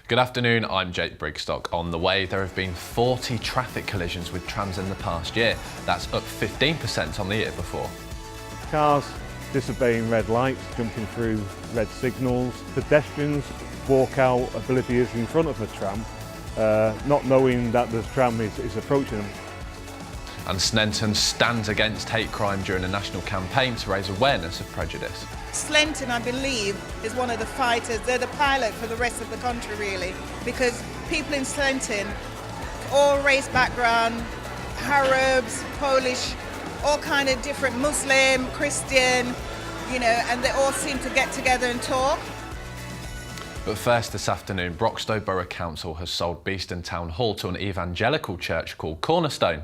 Good afternoon, I'm Jake Brigstock. On the way, there have been 40 traffic collisions with trams in the past year. That's up 15% on the year before. Cars disobeying red lights, jumping through red signals. Pedestrians walk out obliviously in front of a tram, not knowing that the tram is approaching them. And Sneinton stands against hate crime during a national campaign to raise awareness of prejudice. Sneinton, I believe, is one of the fighters. They're the pilot for the rest of the country, really, because people in Sneinton, all race background, Arabs, Polish, all kind of different, Muslim, Christian, and they all seem to get together and talk. But first this afternoon, Broxtowe Borough Council has sold Beeston Town Hall to an evangelical church called Cornerstone.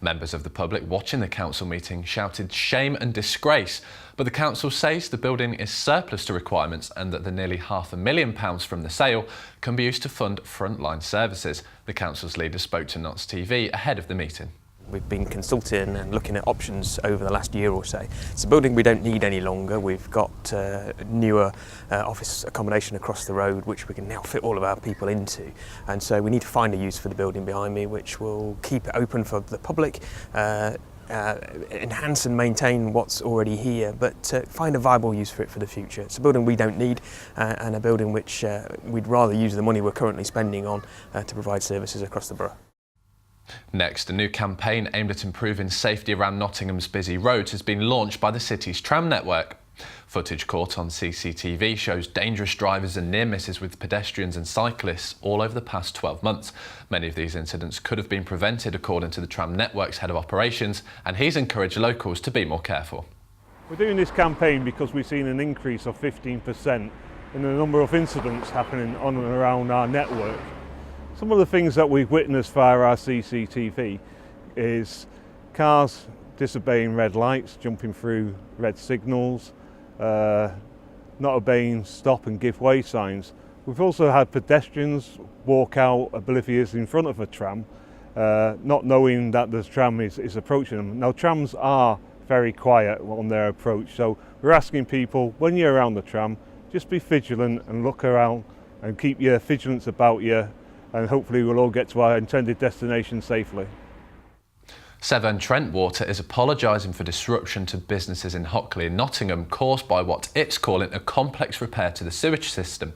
Members of the public watching the council meeting shouted shame and disgrace, but the council says the building is surplus to requirements and that the nearly £500,000 from the sale can be used to fund frontline services. The council's leader spoke to Notts TV ahead of the meeting. We've been consulting and looking at options over the last year or so. It's a building we don't need any longer. We've got newer office accommodation across the road which we can now fit all of our people into, and so we need to find a use for the building behind me which will keep it open for the public, enhance and maintain what's already here, but find a viable use for it for the future. It's a building we don't need and a building which we'd rather use the money we're currently spending on to provide services across the borough. Next, a new campaign aimed at improving safety around Nottingham's busy roads has been launched by the city's tram network. Footage caught on CCTV shows dangerous drivers and near misses with pedestrians and cyclists all over the past 12 months. Many of these incidents could have been prevented, according to the tram network's head of operations, and he's encouraged locals to be more careful. We're doing this campaign because we've seen an increase of 15% in the number of incidents happening on and around our network. Some of the things that we've witnessed via our CCTV is cars disobeying red lights, jumping through red signals, not obeying stop and give way signs. We've also had pedestrians walk out oblivious in front of a tram, not knowing that the tram is approaching them. Now, trams are very quiet on their approach, so we're asking people, when you're around the tram, just be vigilant and look around and keep your vigilance about you, and hopefully we'll all get to our intended destination safely. Severn Trent Water is apologising for disruption to businesses in Hockley and Nottingham caused by what it's calling a complex repair to the sewage system.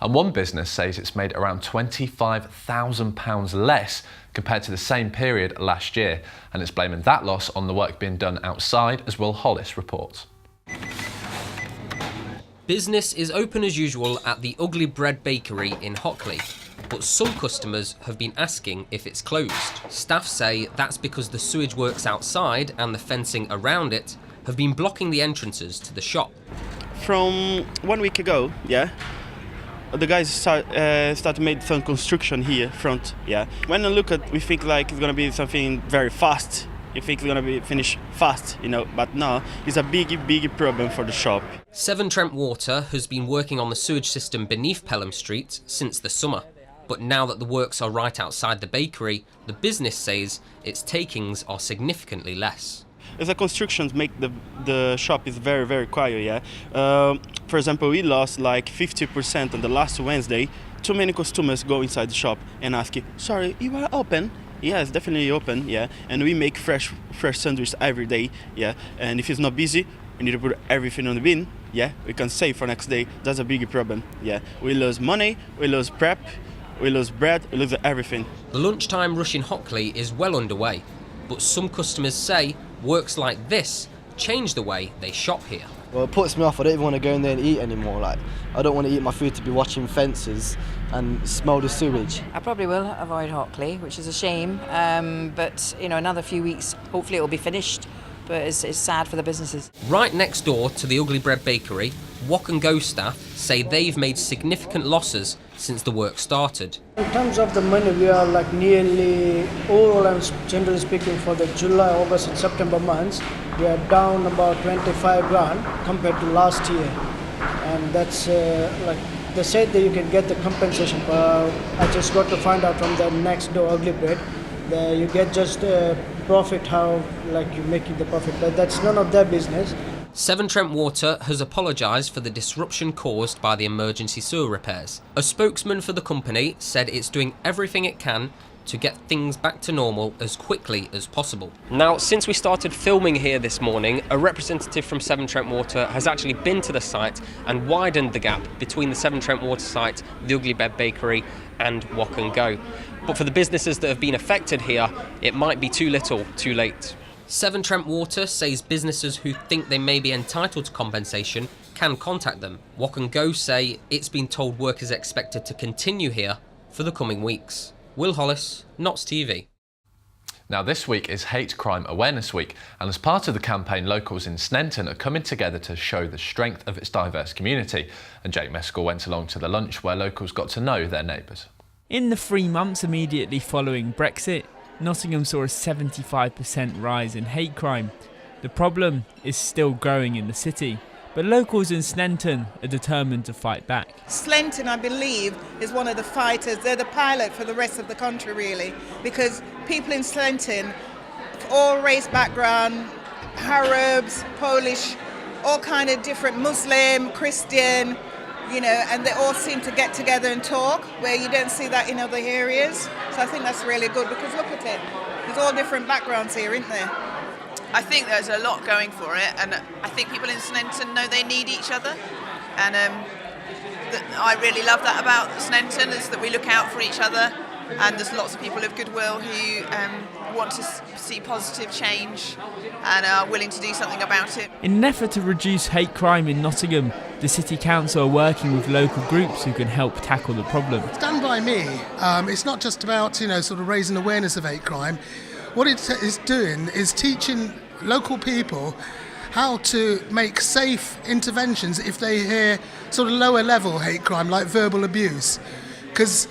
And one business says it's made around £25,000 less compared to the same period last year, and it's blaming that loss on the work being done outside, as Will Hollis reports. Business is open as usual at the Ugly Bread Bakery in Hockley, but some customers have been asking if it's closed. Staff say that's because the sewage works outside and the fencing around it have been blocking the entrances to the shop. From 1 week ago, the guys started made some construction here front. When I look at, we think like it's gonna be something very fast. You think it's gonna be finished fast, but no, it's a big problem for the shop. Severn Trent Water has been working on the sewage system beneath Pelham Street since the summer. But now that the works are right outside the bakery, the business says its takings are significantly less. As the constructions make the shop is very quiet, for example, we lost like 50% on the last Wednesday. Too many customers go inside the shop and ask, sorry, you are open? Yeah, it's definitely open, and we make fresh sandwiches every day, and if it's not busy, we need to put everything on the bin, we can save for next day. That's a big problem, We lose money, we lose prep, we lose bread, we lose everything. The lunchtime rush in Hockley is well underway, but some customers say works like this change the way they shop here. Well, it puts me off. I don't even want to go in there and eat anymore. I don't want to eat my food to be watching fences and smell the sewage. I probably will avoid Hockley, which is a shame, but another few weeks, hopefully it'll be finished, but it's sad for the businesses. Right next door to the Ugly Bread Bakery, Walk and Go staff say they've made significant losses since the work started. In terms of the money, we are like nearly, overall and generally speaking, for the July, August and September months, we are down about 25 grand compared to last year. And that's they said that you can get the compensation, but I just got to find out from the next door Ugly Bread that you get just profit, how you're making the profit, but that's none of their business. Severn Trent Water has apologised for the disruption caused by the emergency sewer repairs. A spokesman for the company said it's doing everything it can to get things back to normal as quickly as possible. Now, since we started filming here this morning, a representative from Severn Trent Water has actually been to the site and widened the gap between the Severn Trent Water site, the Ugly Bed Bakery and Walk and Go. But for the businesses that have been affected here, it might be too little, too late. Severn Trent Water says businesses who think they may be entitled to compensation can contact them. Walk and Go say it's been told work is expected to continue here for the coming weeks. Will Hollis, Notts TV. Now, this week is Hate Crime Awareness Week, and as part of the campaign, locals in Sneinton are coming together to show the strength of its diverse community. And Jake Mescal went along to the lunch where locals got to know their neighbours. In the 3 months immediately following Brexit, Nottingham saw a 75% rise in hate crime. The problem is still growing in the city, but locals in Sneinton are determined to fight back. Sneinton, I believe, is one of the fighters. They're the pilot for the rest of the country, really, because people in Sneinton, all race background, Arabs, Polish, all kind of different, Muslim, Christian, you know, and they all seem to get together and talk, where you don't see that in other areas. So I think that's really good, because look at it, there's all different backgrounds here, isn't there? I think there's a lot going for it, and I think people in Sneinton know they need each other, and I really love that about Sneinton, is that we look out for each other, and there's lots of people of goodwill who want to see positive change and are willing to do something about it. In an effort to reduce hate crime in Nottingham, the City Council are working with local groups who can help tackle the problem. Stand By Me, it's not just about, sort of raising awareness of hate crime. What it is doing is teaching local people how to make safe interventions if they hear sort of lower level hate crime like verbal abuse. Because,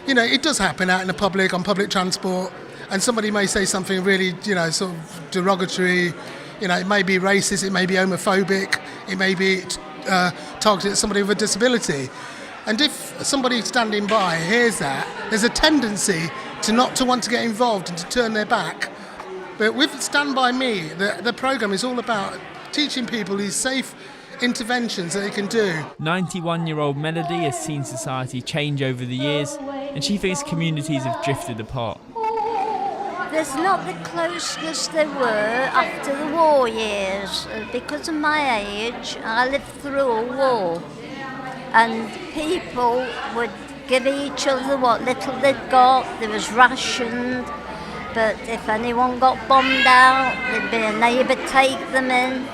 it does happen out in the public, on public transport, and somebody may say something really, sort of derogatory. It may be racist, it may be homophobic, it may be targeted at somebody with a disability. And if somebody standing by hears that, there's a tendency to not to want to get involved and to turn their back. But with Stand By Me, the programme is all about teaching people these safe interventions that they can do. 91-year-old Melody has seen society change over the years, and she thinks communities have drifted apart. There's not the closeness there were after the war years. Because of my age, I lived through a war, and people would give each other what little they'd got. There was rationed, but if anyone got bombed out, there'd be a neighbour take them in,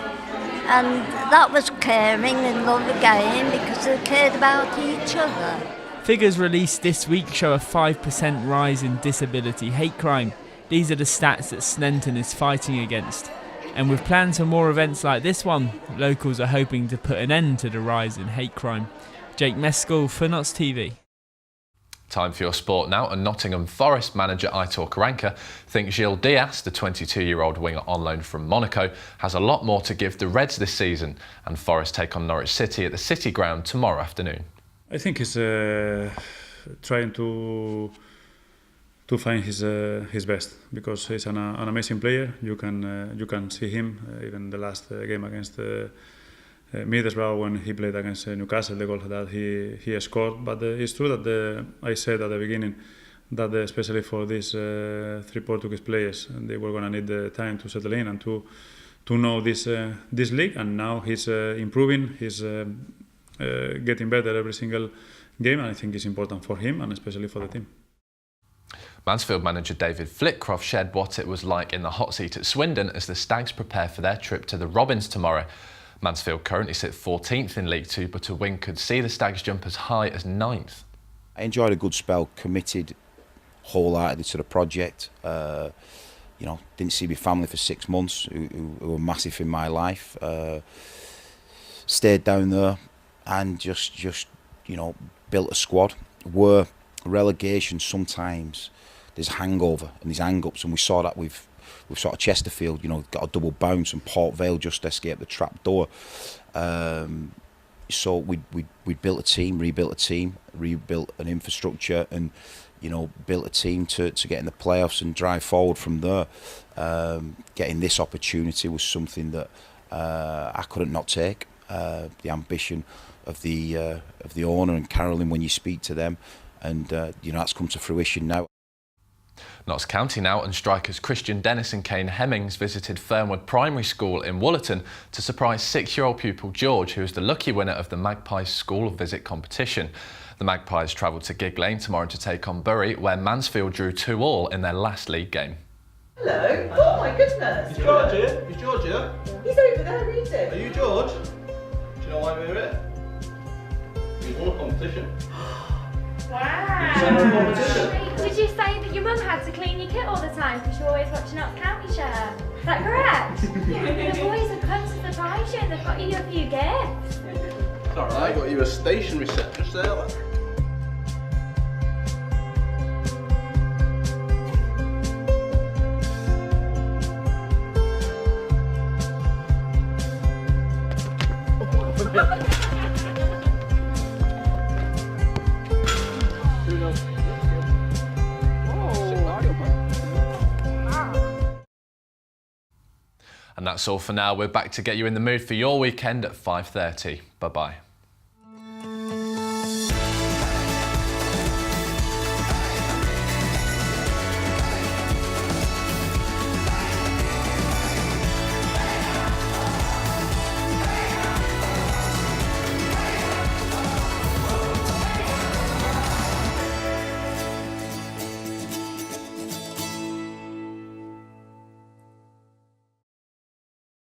and that was caring and love again, because they cared about each other. Figures released this week show a 5% rise in disability hate crime. These are the stats that Sneinton is fighting against. And with plans for more events like this one, locals are hoping to put an end to the rise in hate crime. Jake Mescal for Notts TV. Time for your sport now, and Nottingham Forest manager Aitor Karanka thinks Gilles Diaz, the 22-year-old winger on loan from Monaco, has a lot more to give the Reds this season, and Forest take on Norwich City at the City Ground tomorrow afternoon. I think he's trying to find his best, because he's an amazing player. You can see him even the last game against Middlesbrough, when he played against Newcastle, the goal that he scored. But it's true that I said at the beginning that especially for these 3 Portuguese players, they were going to need the time to settle in and to know this league. And now he's improving. He's getting better every single game, and I think it's important for him and especially for the team. Mansfield manager David Flitcroft shared what it was like in the hot seat at Swindon as the Stags prepare for their trip to the Robins tomorrow. Mansfield currently sit 14th in League Two, but a win could see the Stags jump as high as 9th. I enjoyed a good spell, committed wholeheartedly to the project. Didn't see my family for 6 months, who were massive in my life. Stayed down there and just built a squad. Where relegation sometimes there's hangover and there's hang-ups, and we saw that with sort of Chesterfield, got a double bounce, and Port Vale just escaped the trap door. So we built a team, rebuilt an infrastructure, and built a team to get in the playoffs and drive forward from there. Getting this opportunity was something that I couldn't not take. The ambition of the owner and Carolyn when you speak to them, and that's come to fruition now. Notts County now, and strikers Christian Dennis and Kane Hemmings visited Fernwood Primary School in Wollerton to surprise 6-year-old pupil George, who is the lucky winner of the Magpies School Visit competition. The Magpies travel to Gig Lane tomorrow to take on Bury, where Mansfield drew 2-2 in their last league game. Hello. Oh my goodness. Is George here? Is George here? He's over there reading. Are you George? Do you know why we're here? We won a competition. Wow. Did you say that your mum had to clean your kit all the time because you're always watching Notts County Share? Is that correct? The boys have come to surprise you. They've got you a few gifts. It's alright, I got you a stationery set just there. Look. And that's all for now. We're back to get you in the mood for your weekend at 5:30. Bye-bye.